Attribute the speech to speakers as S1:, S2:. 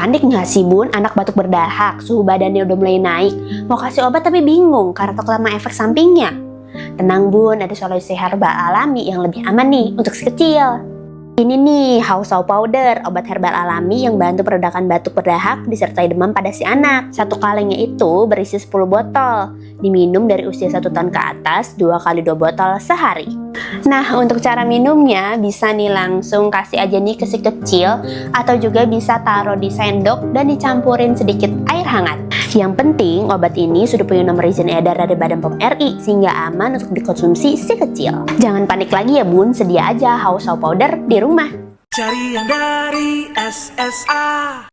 S1: Panik nggak sih bun, anak batuk berdahak, suhu badannya udah mulai naik. Mau kasih obat tapi bingung karena takut sama efek sampingnya. Tenang bun, ada solusi herbal alami yang lebih aman nih untuk si kecil. Ini nih, Hausau Powder, obat herbal alami yang bantu meredakan batuk berdahak disertai demam pada si anak. Satu kalengnya itu berisi 10 botol. Diminum dari usia 1 tahun ke atas, 2 kali 2 botol sehari. Nah, untuk cara minumnya bisa nih langsung kasih aja nih ke si kecil, atau juga bisa taruh di sendok dan dicampurin sedikit air hangat. Yang penting obat ini sudah punya nomor izin edar dari Badan POM RI sehingga aman untuk dikonsumsi si kecil. Jangan panik lagi ya bun, sedia aja Hausau Powder di rumah.
S2: Cari yang dari SSA.